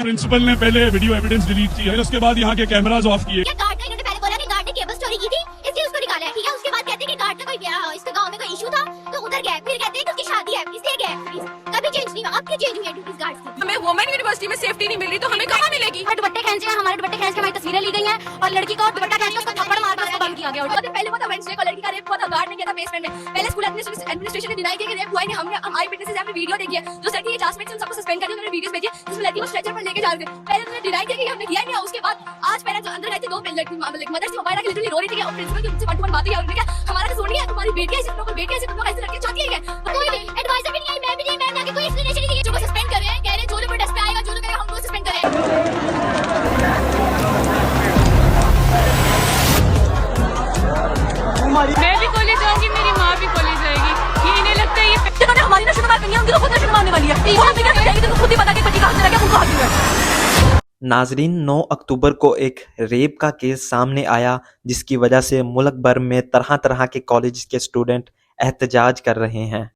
Principal ने पहले video evidence delete की है, उसके बाद यहाँ के कैमरास ऑफ किए। गार्ड ने इन्होंने पहले बोला कि गार्ड ने केबल चोरी की थी, इसलिए उसको निकाला है, ठीक है। उसके बाद कहते हैं कि गार्ड का कोई इसका गांव में कोई इशू था तो उधर गए, फिर कहते हैं कि उसकी शादी है इसलिए गए। कभी चेंज नहीं हुआ, अब क्यों चेंज हुई है ड्यूटीज गार्ड की? हमें वुमेन यूनिवर्सिटी में सेफ्टी नहीं मिल रही तो हमें कहाँ मिलेगी? दुपट्टे खींचे हैं, हमारे दुपट्टे खींच के हमारी तस्वीरें ली गई हैं और लड़की को दुपट्टा खींच के उसको थप्पड़ मार के उसको बंद किया गया। और पहले पता वेंसडे को लड़की का रेप हुआ था, गार्ड ने किया था बेसमेंट में। पहले स्कूल एडमिनिस्ट्रेशन ने डिनाई किया कि रेप हुआ ही नहीं। हम आई विटनेसेस हमने वीडियो देखी है, जो लड़की के क्लासमेट्स उन सबको सस्पेंड कर दिया, उन्होंने वीडियोस भेजी जिसमें लड़की को स्ट्रेचर पर लेके जा रहे थे। पहले उन्होंने डिनाई किया कि हमने किया ही नहीं। उसके बाद आज पेरेंट्स अंदर गए थे, दो लड़की मदर थी, वो बाहर लिटरली रो रही थी और प्रिंसिपल की उनसे वन टू वन बात हुई। उन्होंने कहा हमारा कसूर नहीं है, तुम्हारी बेटी है, तुम लोग बेटी है, तुम लोग ऐसे लड़के चाहती है। कोई एडवाइजर भी नहीं आई, मैं भी नहीं, मैं जाके कोई एक्सप्लेनेशन नहीं दी। जो सस्पेंड कर रहे हैं, कह रहे हैं जो प्रोटेस्ट पे आएगा, जो करेगा हम लोग सस्पेंड करेंगे। मैं भी कॉलेज जाऊंगी, मेरी माँ भी कॉलेज जाएगी। ये नहीं लगता ये जिन्होंने हमारी नशो मार करनी है उनकी तो खुद नशो मारने वाली है। वो हमसे क्या करेगी तो खुद ही पता कि बच्ची कहाँ से लगे, उनको हाथ में। नाजरीन, 9 अक्टूबर को एक रेप का केस सामने आया जिसकी वजह से मुल्क भर में तरह तरह के कॉलेज के स्टूडेंट एहतजाज कर रहे हैं।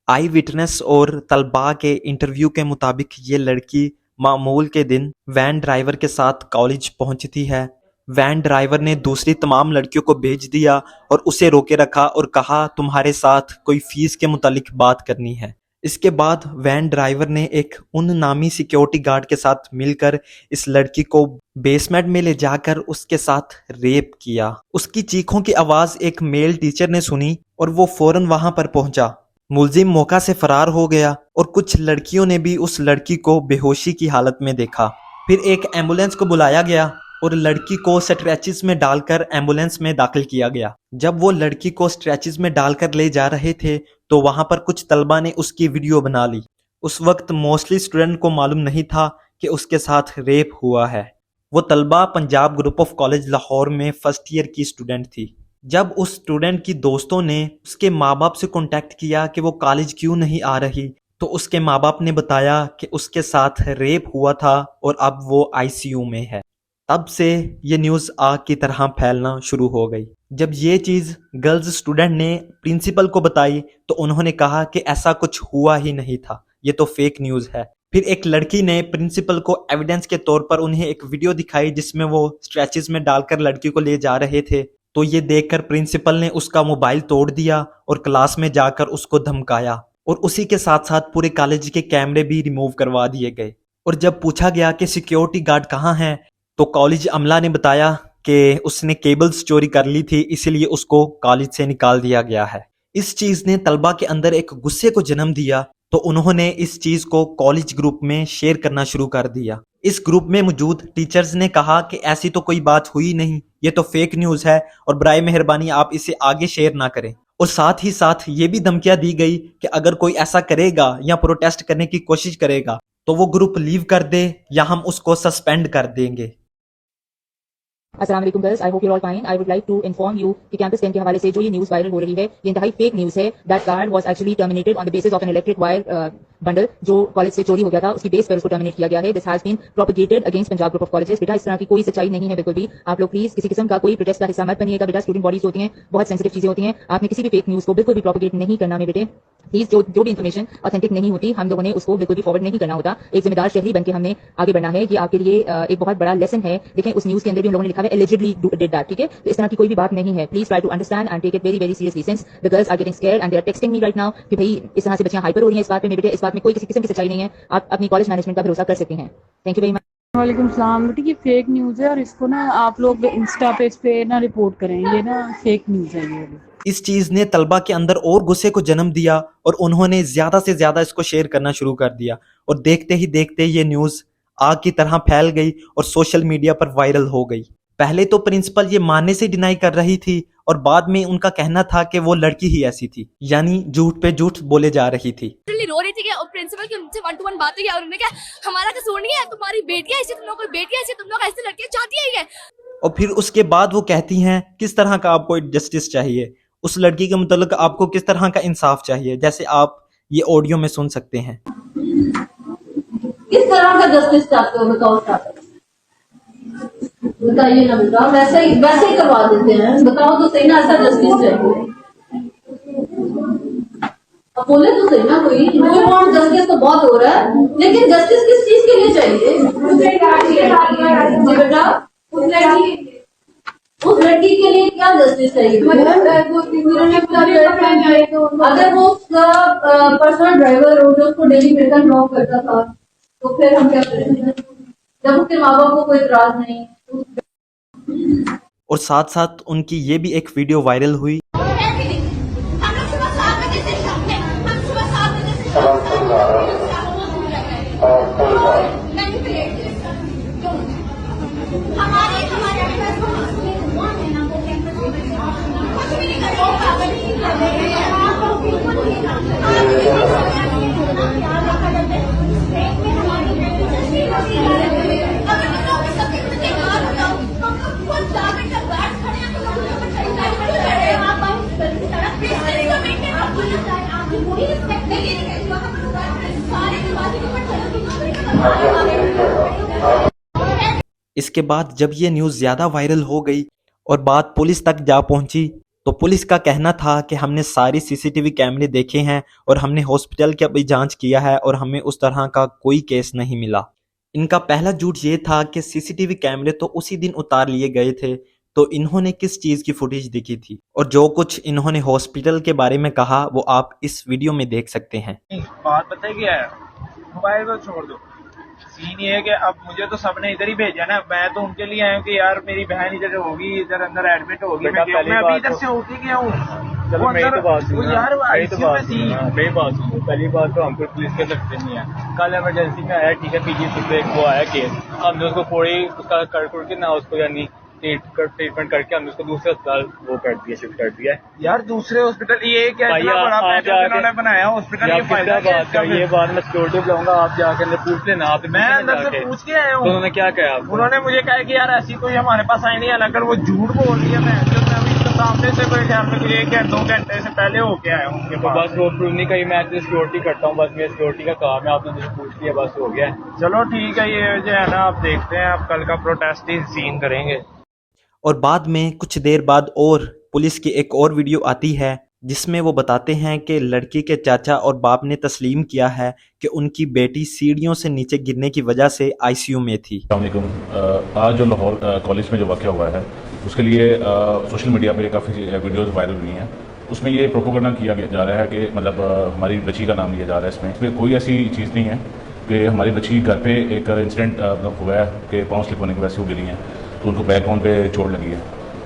आई विटनेस और तलबा के इंटरव्यू के मुताबिक ये लड़की मामूल के दिन वैन ड्राइवर के साथ कॉलेज पहुंचती है। वैन ड्राइवर ने दूसरी तमाम लड़कियों को भेज दिया और उसे रोके रखा और कहा तुम्हारे साथ कोई फीस के मुतालिक बात करनी है। इसके बाद वैन ड्राइवर ने एक उन नामी सिक्योरिटी गार्ड के साथ मिलकर इस लड़की को बेसमेंट में ले जाकर उसके साथ रेप किया। उसकी चीखों की आवाज एक मेल टीचर ने सुनी और वो फौरन वहां पर पहुंचा। मुलजिम मौका से फरार हो गया और कुछ लड़कियों ने भी उस लड़की को बेहोशी की हालत में देखा। फिर एक एम्बुलेंस को बुलाया गया और लड़की को स्ट्रेचेस में डालकर एम्बुलेंस में दाखिल किया गया। जब वो लड़की को स्ट्रेचेस में डालकर ले जा रहे थे तो वहां पर कुछ तलबा ने उसकी वीडियो बना ली। उस वक्त मोस्टली स्टूडेंट को मालूम नहीं था कि उसके साथ रेप हुआ है। वो तलबा Punjab group of college Lahore में फर्स्ट ईयर की स्टूडेंट थी। जब उस स्टूडेंट की दोस्तों ने उसके माँ बाप से कांटेक्ट किया कि वो कॉलेज क्यों नहीं आ रही तो उसके माँ बाप ने बताया कि उसके साथ रेप हुआ था और अब वो आईसीयू में है। तब से ये न्यूज़ आग की तरह फैलना शुरू हो गई। जब ये चीज़ गर्ल्स स्टूडेंट ने प्रिंसिपल को बताई तो उन्होंने कहा कि ऐसा कुछ हुआ ही नहीं था, ये तो फेक न्यूज़ है। फिर एक लड़की ने प्रिंसिपल को एविडेंस के तौर पर उन्हें एक वीडियो दिखाई जिसमें वो स्ट्रेचेस में डालकर लड़की को ले जा रहे थे। तो ये देखकर प्रिंसिपल ने उसका मोबाइल तोड़ दिया और क्लास में जाकर उसको धमकाया और उसी के साथ साथ पूरे कॉलेज के कैमरे भी रिमूव करवा दिए गए। और जब पूछा गया कि सिक्योरिटी गार्ड कहाँ हैं तो कॉलेज अमला ने बताया कि उसने केबल्स चोरी कर ली थी, इसलिए उसको कॉलेज से निकाल दिया गया है। इस चीज ने तलबा के अंदर एक गुस्से को जन्म दिया तो उन्होंने इस चीज को कॉलेज ग्रुप में शेयर करना शुरू कर दिया। इस ग्रुप में मौजूद टीचर्स ने कहा कि ऐसी तो कोई बात हुई नहीं, ये तो फेक न्यूज है और बराए मेहरबानी आप इसे आगे शेयर ना करें। और साथ ही साथ ये भी धमकियां दी गई कि अगर कोई ऐसा करेगा या प्रोटेस्ट करने की कोशिश करेगा तो वो ग्रुप लीव कर दे या हम उसको सस्पेंड कर देंगे। अस्सलाम वालेकुम girls, I hope you all fine. I would like to inform you कि कैंपस 10 के हवाले से जो ये न्यूज़ वायरल हो रही है ये इंतहाई फेक न्यूज़ है। That guard was actually terminated on the basis of an electric wire bundle जो कॉलेज से चोरी हो गया था, उसकी बेस पर उसको टर्मिनेट किया गया है। This has been propagated against Punjab group of colleges. बेटा इस तरह की कोई सच्चाई नहीं है बिल्कुल भी। आप लोग प्लीज किसी किस्म का कोई प्रोटेस्ट का हिस्सा मत बनिएगा बेटा। स्टूडेंट बॉडीज होती हैं, बहुत सेंसिटिव चीजें होती हैं। आपने किसी भी फेक न्यूज़ को बिल्कुल भी प्रोपेगेट नहीं करना है बेटे। प्लीज जो भी इन्फॉर्मेशन ऑथेंटिक नहीं होती हम लोगों ने उसको बिल्कुल भी फॉरवर्ड नहीं करना होता। एक जिम्मेदार शहरी बनकर हमने आगे बढ़ना है। ये आपके लिए एक बहुत बड़ा लेसन है। देखें उस न्यूज़ के अंदर भी हम लोगों ने लिखा है एलिजिबली डिड दैट, ठीक है। तो इस तरह की कोई भी बात नहीं है। Please try to understand and take it very very seriously since the girls are getting scared and they are texting me right now कि भाई इस तरह से बच्चियां हाइपर हो रही हैं। इस बात पे मेरे बेटे, इस बात में कोई किसी किस्म की सच्चाई नहीं है। आप अपनी कॉलेज मैनेजमेंट का भरोसा कर सकते हैं। Thank you very much. वालेकुम सलाम। बेटी ये फेक न्यूज़ है और इसको ना आप लोग इंस्टा पेज पे ना रिपोर्ट करें, ये ना फेक न्यूज़ है ये। इस चीज ने तलबा के अंदर और गुस्से को जन्म दिया और उन्होंने ज्यादा से ज्यादा इसको शेयर करना शुरू कर दिया और देखते ही देखते ये न्यूज आग की तरह फैल गई और सोशल मीडिया पर वायरल हो गई। पहले तो प्रिंसिपल ये मानने से डिनाई कर रही थी और बाद में उनका कहना था कि वो लड़की ही ऐसी थी, यानी झूठ पे झूठ बोले जा रही थी। रो रही थी और प्रिंसिपल की उनसे वन टू वन बात हुई और उन्होंने कहा हमारा कसूर नहीं है, तुम्हारी बेटियां ऐसी, तुम लोग कोई बेटियां ऐसी, तुम लोग ऐसे लड़के चाहती है। और फिर उसके बाद वो कहती हैं किस तरह का आपको जस्टिस चाहिए, उस लड़की के मुतालिक आपको किस तरह का इंसाफ चाहिए, जैसे आप ये ऑडियो में सुन सकते हैं। किस तरह का जस्टिस चाहते हो बताओ, बताइए ना बेटा। वैसे ही करवा देते हैं, बताओ तो सही ना, ऐसा जस्टिस चाहिए। अब बोले तो सही ना कोई, वी वांट जस्टिस तो बहुत हो रहा है, लेकिन जस्टिस किस चीज के लिए चाहिए? जी बेटा, उस लड़की के लिए क्या जस्टिस चाहिए? अगर वो उसका पर्सनल ड्राइवर हो जो उसको डेली मिलकर ड्रॉप करता था, तो फिर हम क्या करें जब उसके माँ बाप को कोई इतराज नहीं। और साथ साथ उनकी ये भी एक वीडियो वायरल हुई इसके बाद जब ये न्यूज़ ज़्यादा वायरल हो गई और बात पुलिस तक जा पहुंची तो पुलिस का कहना था कि हमने सारी सीसीटीवी कैमरे देखे हैं और हमने हॉस्पिटल का भी जांच किया है और हमें उस तरह का कोई केस नहीं मिला। इनका पहला झूठ ये था कि सीसीटीवी कैमरे तो उसी दिन उतार लिए गए थे, तो इन्होंने किस चीज़ की फुटेज दिखी थी और जो कुछ इन्होंने हॉस्पिटल के बारे में कहा वो आप इस वीडियो में देख सकते हैं। बात पता है क्या है, मोबाइल को छोड़ दो। सीन ये है कि अब मुझे तो सबने इधर ही भेजा ना, मैं तो उनके लिए आया हूँ कि यार मेरी बहन इधर होगी, इधर अंदर एडमिट होगी, मैं अभी इधर से होके गया हूँ। चलो मेरी तो बात सुनो, यार मेरी बात सुनो। पहली बात तो हमको पुलिस के सकते नहीं है। कल इमरजेंसी में आया, ठीक है, पीजीसी पे वो आया केस, हमने उसको पूरी उसका कर के ना उसको यानी ट्रीटमेंट करके हमने उसको दूसरे अस्पताल वो कर दिया, शिफ्ट कर दिया। यार दूसरे हॉस्पिटल, ये क्या इतना बड़ा पैकेज उन्होंने बनाया हॉस्पिटल, ये फायदा बात है। ये बात मैं सिक्योरिटी बुलाऊंगा, आप जाके अंदर पूछ लेना। आप मैं अंदर से पूछ के आया हूँ। उन्होंने क्या कहा? उन्होंने मुझे कहा कि यार ऐसी कोई हमारे पास आई नहीं है, अगर वो झूठ बोल रही है मैं सामने से कोई ख्याल में 1-2 घंटे से पहले होके आया हूँ उनके पास। बस रोड प्रूवनी का ही मैं सिक्योरिटी करता हूँ, बस मेरी सिक्योरिटी का काम है, आपने मुझे पूछ लिया, बस हो गया। चलो ठीक है, ये जो है ना आप देखते हैं, आप कल का प्रोटेस्ट ही सीन करेंगे। और बाद में कुछ देर बाद और पुलिस की एक और वीडियो आती है जिसमें वो बताते हैं कि लड़की के चाचा और बाप ने तस्लीम किया है कि उनकी बेटी सीढ़ियों से नीचे गिरने की वजह से आईसीयू में थी। आज जो लाहौर कॉलेज में जो वाक़या हुआ है उसके लिए सोशल मीडिया पे काफ़ी वीडियोस वायरल हुई हैं। उसमें ये प्रोपोगंडा किया जा रहा है कि मतलब हमारी बच्ची का नाम लिया जा रहा है। इसमें कोई ऐसी चीज़ नहीं है कि हमारी बच्ची घर पे एक इंसिडेंट हुआ है कि पाँव स्लिप होने की वजह से वो गिरी हैं, तो उनको बैकग्राउंड पे चोट लगी है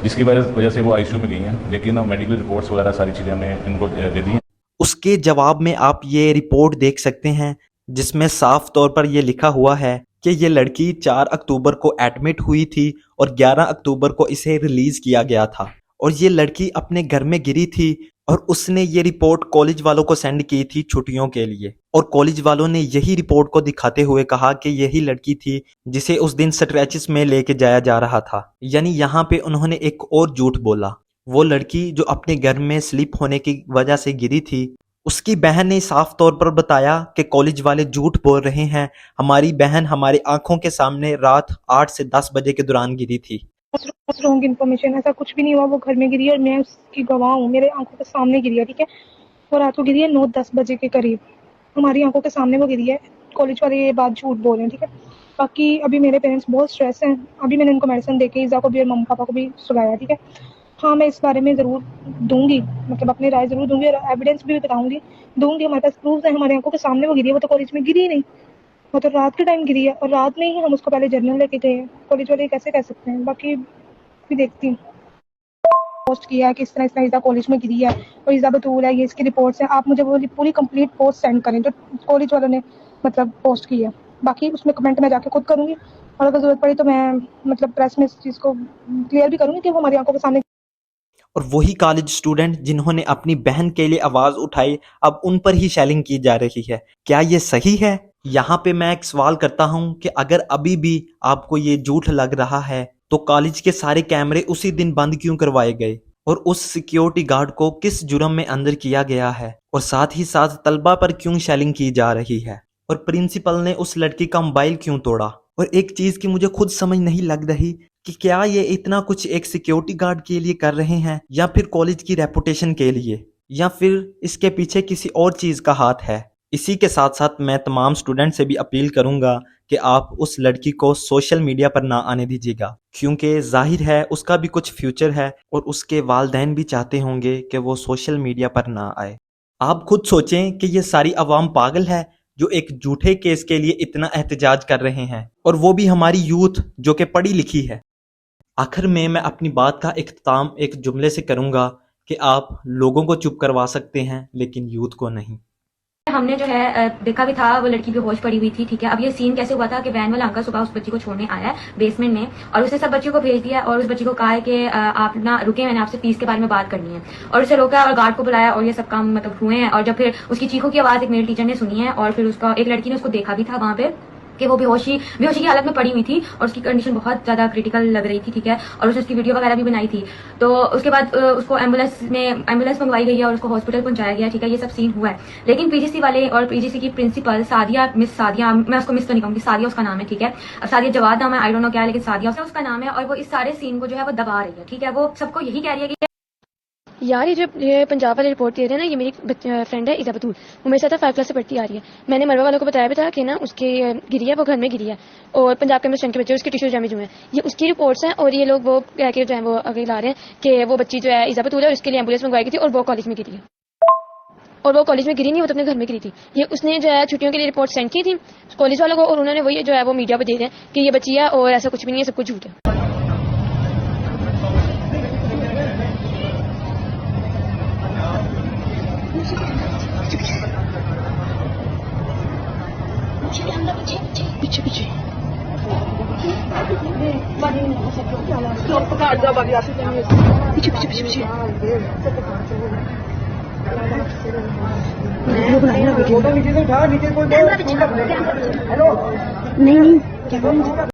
जिसकी वजह से वो आईसीयू में गई हैं, लेकिन मेडिकल रिपोर्ट्स वगैरह सारी चीज़ें हमने इनको दे दी हैं। उसके जवाब में आप ये रिपोर्ट देख सकते हैं जिसमें साफ तौर पर यह लिखा हुआ है कि ये लड़की 4 अक्टूबर को एडमिट हुई थी और 11 अक्टूबर को इसे रिलीज किया गया था और ये लड़की अपने घर में गिरी थी और उसने ये रिपोर्ट कॉलेज वालों को सेंड की थी छुट्टियों के लिए और कॉलेज वालों ने यही रिपोर्ट को दिखाते हुए कहा कि यही लड़की थी जिसे उस दिन स्ट्रेचेस में लेके जाया जा रहा था। यानी यहाँ पे उन्होंने एक और झूठ बोला। वो लड़की जो अपने घर में स्लिप होने की वजह से गिरी थी, उसकी बहन ने साफ तौर पर बताया कि कॉलेज वाले झूठ बोल रहे हैं, हमारी बहन हमारी आंखों के सामने रात 8 से 10 बजे के दौरान गिरी थी। रॉन्ग इन्फॉर्मेशन, ऐसा कुछ भी नहीं हुआ। वो घर में गिरी है और मैं उसकी गवाह हूँ, मेरे आंखों के सामने गिरी है, ठीक है। वो रात को गिरी है 9-10 बजे के करीब, हमारी आंखों के सामने वो गिरी है। कॉलेज वाले ये बात झूठ बोल रहे हैं, ठीक है। बाकी अभी मेरे पेरेंट्स बहुत स्ट्रेस हैं, अभी मैंने उनको मेडिसिन देके ईज़ा को भी और मम्मा पापा को भी सुलाया, ठीक है। हाँ, मैं इस बारे में ज़रूर दूंगी, मतलब अपनी राय ज़रूर दूंगी और एविडेंस भी बताऊंगी, दूंगी। हमारे पास प्रूफ है, हमारी आंखों के सामने वो गिरी है। वो तो कॉलेज में गिरी ही नहीं, वो तो रात के टाइम गिरी है और रात में ही हम उसको पहले जर्नल लेके गए हैं। कॉलेज वाले कैसे कह सकते हैं? बाकी भी देखती हूँ। पोस्ट किया है कि इस तरह ईज़ा कॉलेज में गिरी है और ईज़ा बतूल है, ये इसकी रिपोर्ट्स हैं। आप मुझे वो पूरी कंप्लीट पोस्ट सेंड करें जो कॉलेज वालों ने मतलब पोस्ट की है। बाकी उसमें कमेंट मैं जाके खुद करूँगी और अगर ज़रूरत पड़ी तो मैं मतलब प्रेस में इस चीज़ को क्लियर भी करूँगी कि वो हमारी आंखों के सामने। और वही कॉलेज स्टूडेंट जिन्होंने अपनी बहन के लिए आवाज उठाई, अब उन पर ही शेलिंग की जा रही है। क्या ये सही है? यहाँ पे मैं एक सवाल करता हूँ कि अगर अभी भी आपको ये झूठ लग रहा है तो कॉलेज के सारे कैमरे उसी दिन बंद क्यों करवाए गए और उस सिक्योरिटी गार्ड को किस जुर्म में अंदर किया गया है और साथ ही साथ तलबा पर क्यों शेलिंग की जा रही है और प्रिंसिपल ने उस लड़की का मोबाइल क्यों तोड़ा। और एक चीज की मुझे खुद समझ नहीं लग रही कि क्या ये इतना कुछ एक सिक्योरिटी गार्ड के लिए कर रहे हैं या फिर कॉलेज की रेपुटेशन के लिए। या फिर इसके पीछे किसी और चीज़ का हाथ है। इसी के साथ साथ मैं तमाम स्टूडेंट से भी अपील करूंगा कि आप उस लड़की को सोशल मीडिया पर ना आने दीजिएगा, क्योंकि जाहिर है उसका भी कुछ फ्यूचर है और उसके वालिदैन भी चाहते होंगे कि वो सोशल मीडिया पर ना आए। आप खुद सोचें कि ये सारी अवाम पागल है जो एक झूठे केस के लिए इतना एहतजाज कर रहे हैं, और वो भी हमारी यूथ जो कि पढ़ी लिखी है। आखिर में मैं अपनी बात का इख्तिताम एक जुमले से करूंगा कि आप लोगों को चुप करवा सकते हैं लेकिन यूथ को नहीं। हमने जो है देखा भी था वो लड़की बेहोश पड़ी हुई थी, ठीक है। अब ये सीन कैसे हुआ था कि वैन वाला अंकल सुबह उस बच्ची को छोड़ने आया है बेसमेंट में, और उसने सब बच्चियों को भेज दिया और उस बच्ची को कहा है कि आप ना रुके, मैंने आपसे फीस के बारे में बात करनी है, और उसे रोका और गार्ड को बुलाया और ये सब काम मतलब हुए हैं। और जब फिर उसकी चीखों की आवाज एक मेल टीचर ने सुनी है और फिर उसका एक लड़की ने उसको देखा भी था वहां पे कि वो बेहोशी की हालत में पड़ी हुई थी और उसकी कंडीशन बहुत ज्यादा क्रिटिकल लग रही थी, ठीक है। और उसने उसकी वीडियो वगैरह भी बनाई थी। तो उसके बाद उसको एम्बुलेंस मंगवाई गई है और उसको हॉस्पिटल पहुंचाया गया, ठीक है। ये सब सीन हुआ है, लेकिन पीजीसी वाले और पीजीसी की प्रिंसिपल मिस सादिया, मैं उसको मिस तो नहीं कहूंगी, सादिया उसका नाम है, ठीक है। अब सादिया जवाद नाम है, आई डोंट नो क्या है, लेकिन सादिया उसका नाम है, और वो इस सारे सीन को जो है वो दबा रही है, ठीक है। वो सबको यही कह रही है कि यार ये पंजाब वाले रिपोर्ट दे रहे हैं ना, ये मेरी फ्रेंड है इज़ा बतूल, वो मेरे साथ 5 क्लास से पढ़ती आ रही है। मैंने मरवा वालों को बताया भी था कि ना उसके गिरी है, वो घर में गिरी है, और पंजाब के स्टूडेंट के बच्चे उसके टिश्यू डैमेज हुए हैं। ये उसकी रिपोर्ट्स हैं और ये लोग वो कह के जो है वो आगे ला रहे हैं कि वो बच्ची जो है इज़ा बतूल है और उसके लिए एम्बुलेंस मंगवाई गई थी और वो कॉलेज में गिरी है। और वो कॉलेज में गिरी नहीं, वो तो अपने घर में गिरी थी। ये उसने जो है छुट्टियों के लिए रिपोर्ट सेंड की थी कॉलेज वालों को, और उन्होंने वही जो है वो मीडिया पर दे रहे हैं कि ये बच्ची है और ऐसा कुछ भी नहीं है, सब कुछ झूठ है। पीछे पीछे नहीं